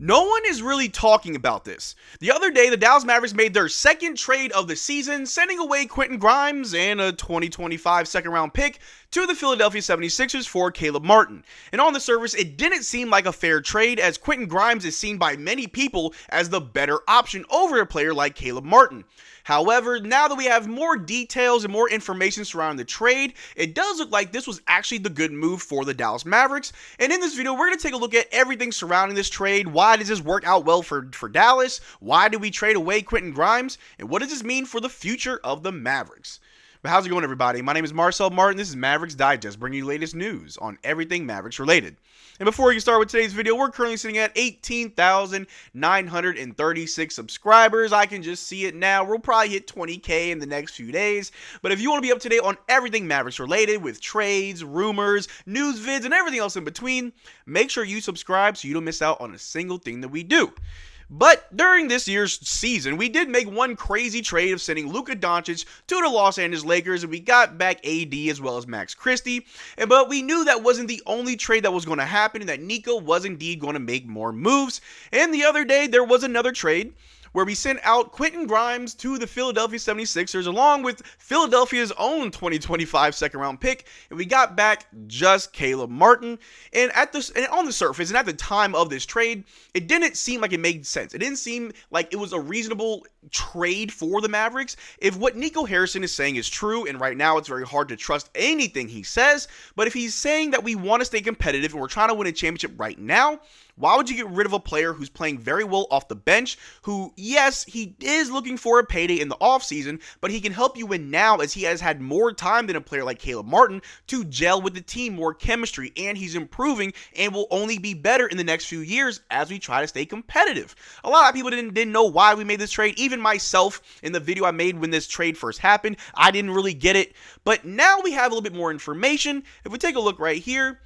No one is really talking about this. The other day, the Dallas Mavericks made their second trade of the season, sending away Quentin Grimes and a 2025 second-round pick to the Philadelphia 76ers for Caleb Martin. And on the surface, it didn't seem like a fair trade, as Quentin Grimes is seen by many people as the better option over a player like Caleb Martin. However, now that we have more details and more information surrounding the trade, it does look like this was actually the good move for the Dallas Mavericks. And in this video, we're going to take a look at everything surrounding this trade. Why does this work out well for Dallas? Why did we trade away Quentin Grimes? And what does this mean for the future of the Mavericks? But how's it going, everybody? My name is Marcel Martin. This is Mavs Digest, bringing you the latest news on everything Mavericks related. And before we get started with today's video, we're currently sitting at 18,936 subscribers. I can just see it now. We'll probably hit 20K in the next few days. But if you want to be up to date on everything Mavericks related, with trades, rumors, news vids, and everything else in between, make sure you subscribe so you don't miss out on a single thing that we do. But during this year's season, we did make one crazy trade of sending Luka Doncic to the Los Angeles Lakers, and we got back AD as well as Max Christie. But we knew that wasn't the only trade that was going to happen, and that Nico was indeed going to make more moves. And the other day, there was another trade where we sent out Quentin Grimes to the Philadelphia 76ers along with Philadelphia's own 2025 second-round pick, and we got back just Caleb Martin. And on the surface, and at the time of this trade, it didn't seem like it made sense. It didn't seem like it was a reasonable trade for the Mavericks. If what Nico Harrison is saying is true, and right now it's very hard to trust anything he says, but if he's saying that we want to stay competitive and we're trying to win a championship right now, why would you get rid of a player who's playing very well off the bench, who, yes, he is looking for a payday in the offseason, but he can help you win now, as he has had more time than a player like Caleb Martin to gel with the team, more chemistry, and he's improving and will only be better in the next few years as we try to stay competitive. A lot of people didn't know why we made this trade. Even myself, in the video I made when this trade first happened, I didn't really get it. But now we have a little bit more information. If we take a look right here,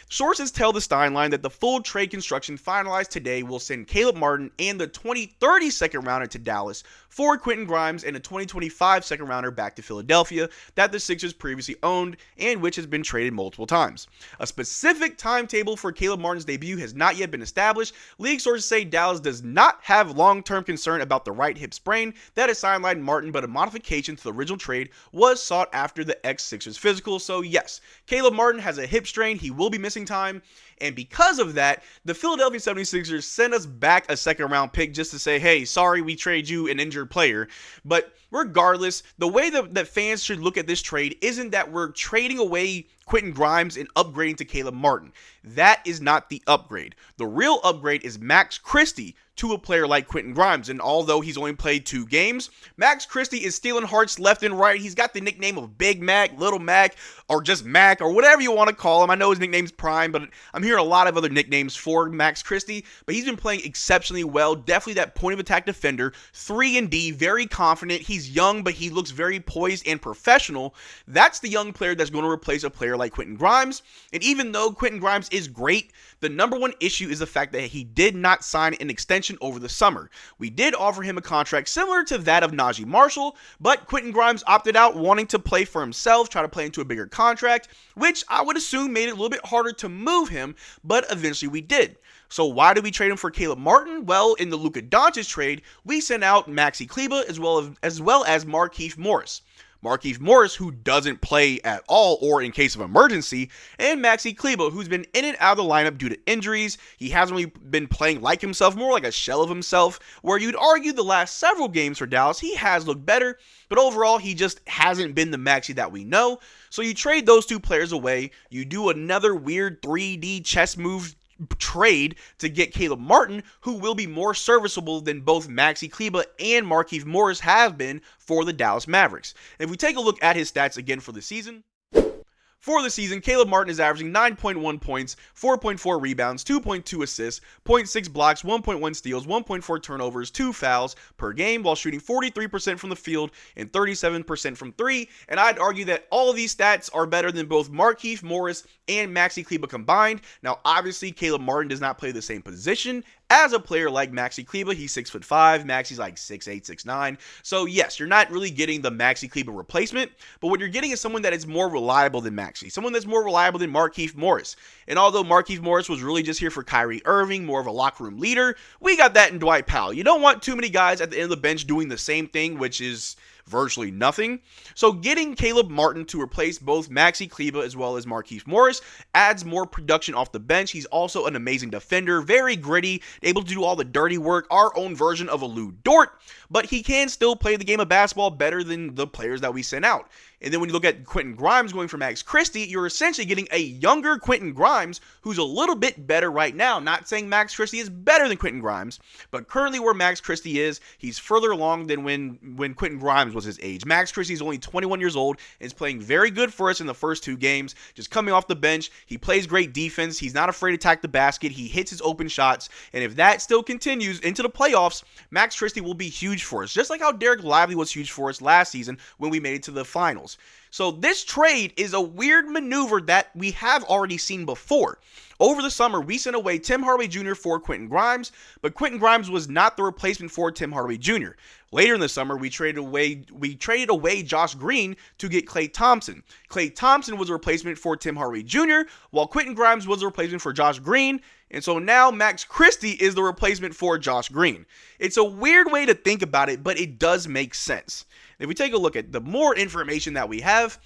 sources tell the Steinline that the full trade construction finalized today will send Caleb Martin and the 2030 second rounder to Dallas for Quentin Grimes and a 2025 second rounder back to Philadelphia that the Sixers previously owned and which has been traded multiple times. A specific timetable for Caleb Martin's debut has not yet been established. League sources say Dallas does not have long-term concern about the right hip sprain that has sidelined Martin, but a modification to the original trade was sought after the ex-Sixers physical. So yes, Caleb Martin has a hip strain. He will be missing time, and because of that, the Philadelphia 76ers sent us back a second-round pick just to say, hey, sorry we trade you an injured player. But regardless, the way that fans should look at this trade isn't that we're trading away Quentin Grimes and upgrading to Caleb Martin. That is not the upgrade. The real upgrade is Max Christie to a player like Quentin Grimes. And although he's only played 2 games, Max Christie is stealing hearts left and right. He's got the nickname of Big Mac, Little Mac, or just Mac, or whatever you want to call him. I know his nickname's Prime, but I'm hearing a lot of other nicknames for Max Christie. But he's been playing exceptionally well. Definitely that point of attack defender. 3-and-D, very confident. He's young, but he looks very poised and professional. That's the young player that's going to replace a player like Quentin Grimes. And even though Quentin Grimes is great, the number one issue is the fact that he did not sign an extension over the summer. We did offer him a contract similar to that of Najee Marshall, but Quentin Grimes opted out, wanting to play for himself, try to play into a bigger contract, which I would assume made it a little bit harder to move him, but eventually we did. So why did we trade him for Caleb Martin? Well, in the Luka Doncic trade, we sent out Maxi Kleber as well as Markieff Morris. Markieff Morris, who doesn't play at all or in case of emergency, and Maxi Kleber, who's been in and out of the lineup due to injuries. He hasn't really been playing like himself, more like a shell of himself, where you'd argue the last several games for Dallas, he has looked better, but overall, he just hasn't been the Maxi that we know. So you trade those 2 players away, you do another weird 3D chess move trade to get Caleb Martin, who will be more serviceable than both Maxi Kleber and Markieff Morris have been for the Dallas Mavericks. And if we take a look at his stats again for the season, Caleb Martin is averaging 9.1 points, 4.4 rebounds, 2.2 assists, 0.6 blocks, 1.1 steals, 1.4 turnovers, 2 fouls per game, while shooting 43% from the field and 37% from 3. And I'd argue that all of these stats are better than both Markieff Morris and Maxi Kleber combined. Now, obviously, Caleb Martin does not play the same position as a player like Maxi Kleber. He's 6'5", Maxi's like 6'8", 6'9". So yes, you're not really getting the Maxi Kleber replacement, but what you're getting is someone that is more reliable than Maxi, someone that's more reliable than Markieff Morris. And although Markieff Morris was really just here for Kyrie Irving, more of a locker room leader, we got that in Dwight Powell. You don't want too many guys at the end of the bench doing the same thing, which is virtually nothing. So getting Caleb Martin to replace both Maxi Kleber as well as Markieff Morris adds more production off the bench. He's also an amazing defender, very gritty, able to do all the dirty work, our own version of a Lou Dort, but he can still play the game of basketball better than the players that we sent out. And then when you look at Quentin Grimes going for Max Christie, you're essentially getting a younger Quentin Grimes who's a little bit better right now. Not saying Max Christie is better than Quentin Grimes, but currently where Max Christie is, he's further along than when Quentin Grimes was his age. Max Christie is only 21 years old and is playing very good for us in the first 2 games. Just coming off the bench, he plays great defense. He's not afraid to attack the basket. He hits his open shots. And if that still continues into the playoffs, Max Christie will be huge for us. Just like how Derrick Lively was huge for us last season when we made it to the finals. So this trade is a weird maneuver that we have already seen before. Over the summer, we sent away Tim Hardaway Jr. for Quentin Grimes, but Quentin Grimes was not the replacement for Tim Hardaway Jr. Later in the summer, we traded away Josh Green to get Klay Thompson. Klay Thompson was a replacement for Tim Hardaway Jr., while Quentin Grimes was a replacement for Josh Green. And so now Max Christie is the replacement for Josh Green. It's a weird way to think about it, but it does make sense. If we take a look at the more information that we have,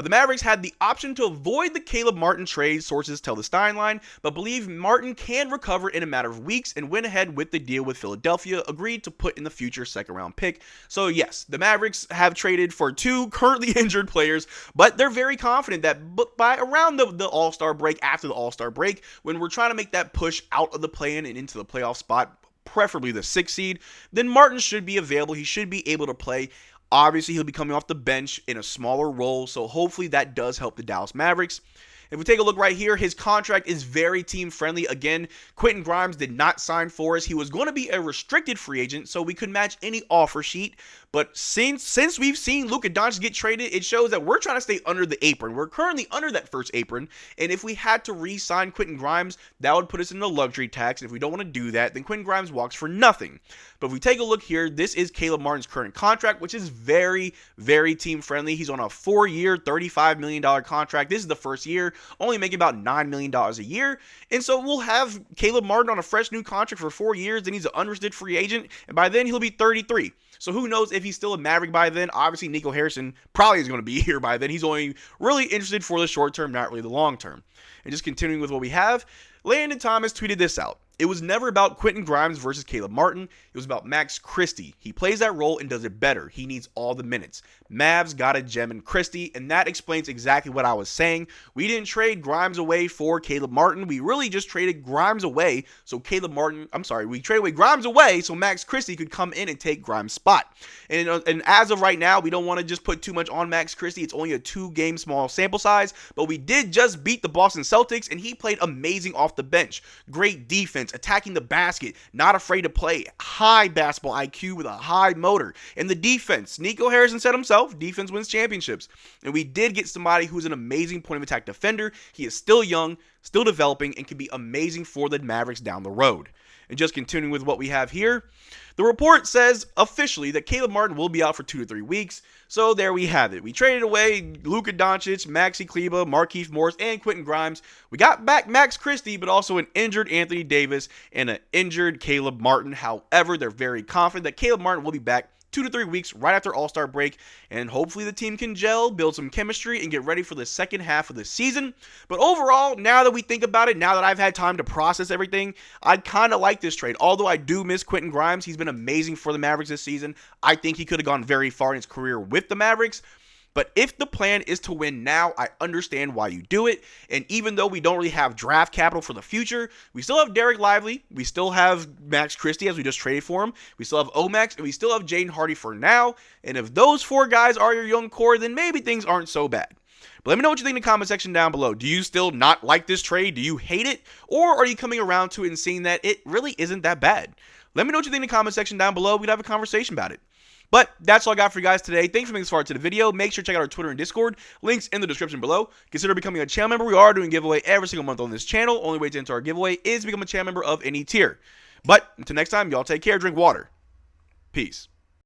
the Mavericks had the option to avoid the Caleb Martin trade, sources tell the Steinline, but believe Martin can recover in a matter of weeks and went ahead with the deal with Philadelphia, agreed to put in the future second-round pick. So yes, the Mavericks have traded for 2 currently injured players, but they're very confident that by around the All-Star break, after the All-Star break, when we're trying to make that push out of the play-in and into the playoff spot, preferably the 6th seed, then Martin should be available. He should be able to play. Obviously, he'll be coming off the bench in a smaller role, so hopefully that does help the Dallas Mavericks. If we take a look right here, his contract is very team-friendly. Again, Quentin Grimes did not sign for us. He was going to be a restricted free agent, so we could match any offer sheet. But since we've seen Luka Doncic get traded, it shows that we're trying to stay under the apron. We're currently under that first apron, and if we had to re-sign Quentin Grimes, that would put us in the luxury tax. And if we don't want to do that, then Quentin Grimes walks for nothing. But if we take a look here, this is Caleb Martin's current contract, which is very, very team-friendly. He's on a 4-year, $35 million contract. This is the first year, only making about $9 million a year. And so we'll have Caleb Martin on a fresh new contract for 4 years. Then he's an unrestricted free agent, and by then he'll be 33. So who knows if he's still a Maverick by then. Obviously, Nico Harrison probably is going to be here by then. He's only really interested for the short term, not really the long term. And just continuing with what we have, Landon Thomas tweeted this out. It was never about Quentin Grimes versus Caleb Martin. It was about Max Christie. He plays that role and does it better. He needs all the minutes. Mavs got a gem in Christie, and that explains exactly what I was saying. We didn't trade Grimes away for Caleb Martin. We really just traded Grimes away so we traded away Grimes away so Max Christie could come in and take Grimes' spot. And as of right now, we don't want to just put too much on Max Christie. It's only a 2-game small sample size, but we did just beat the Boston Celtics, and he played amazing off the bench. Great defense, attacking the basket, not afraid to play, high basketball IQ with a high motor. And the defense, Nico Harrison said himself, defense wins championships. And we did get somebody who's an amazing point of attack defender. He is still young, still developing, and can be amazing for the Mavericks down the road. And just continuing with what we have here, the report says officially that Caleb Martin will be out for 2 to 3 weeks. So there we have it. We traded away Luka Doncic, Maxi Kleber, Markieff Morris, and Quentin Grimes. We got back Max Christie, but also an injured Anthony Davis and an injured Caleb Martin. However, they're very confident that Caleb Martin will be back 2 to 3 weeks right after All-Star break, and hopefully the team can gel, build some chemistry, and get ready for the second half of the season. But overall, now that we think about it, now that I've had time to process everything, I kind of like this trade. Although I do miss Quentin Grimes, he's been amazing for the Mavericks this season. I think he could have gone very far in his career with the Mavericks. But if the plan is to win now, I understand why you do it. And even though we don't really have draft capital for the future, we still have Derrick Lively. We still have Max Christie, as we just traded for him. We still have Omax, and we still have Jaden Hardy for now. And if those 4 guys are your young core, then maybe things aren't so bad. But let me know what you think in the comment section down below. Do you still not like this trade? Do you hate it? Or are you coming around to it and seeing that it really isn't that bad? Let me know what you think in the comment section down below. We can have a conversation about it. But that's all I got for you guys today. Thanks for making this far to the video. Make sure to check out our Twitter and Discord. Links in the description below. Consider becoming a channel member. We are doing a giveaway every single month on this channel. Only way to enter our giveaway is to become a channel member of any tier. But until next time, y'all take care, drink water. Peace.